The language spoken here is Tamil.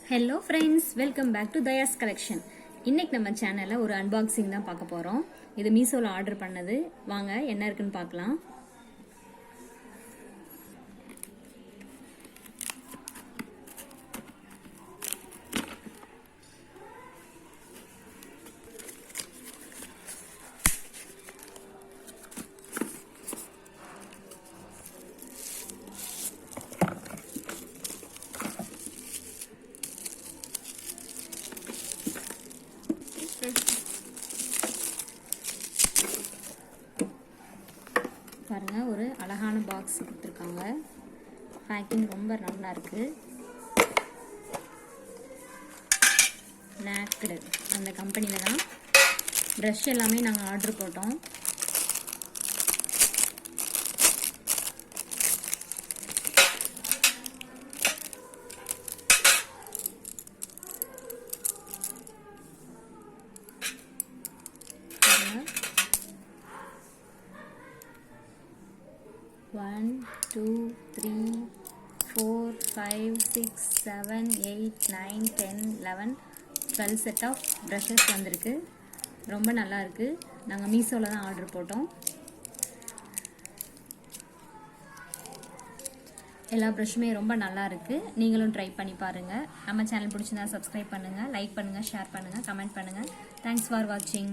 Hello friends, welcome back to DaYa's collection. இன்னைக்கு நம்ம சேனல்ல ஒரு unboxing தான் பார்க்க போறோம். இது மீஷோல ஆர்டர் பண்ணது. வாங்க என்ன இருக்குன்னு பார்க்கலாம். பாருங்க ஒரு அழகான பாக்ஸ் கொடுத்திருக்காங்க. பேக்கிங் ரொம்ப நல்லா இருக்கு. நாக்டு அந்த கம்பெனில தான் பிரஷ் எல்லாமே நாங்க ஆர்டர் போட்டோம். One, two, three, 4, 5, 6, 7, 8, 9, 10, 11, 12 set of brushes வந்திருக்கு. ரொம்ப நல்லா இருக்கு. நாங்க மீஷோல தான் ஆர்டர் போட்டோம். எல்லா பிரஷ்மே ரொம்ப நல்லா இருக்கு. நீங்களும் ட்ரை பண்ணி பாருங்க. நம்ம சேனல் பிடிச்சிருந்தா சப்ஸ்கிரைப் பண்ணுங்க, லைக் பண்ணுங்க, ஷேர் பண்ணுங்க, கமெண்ட் பண்ணுங்க. Thanks for watching.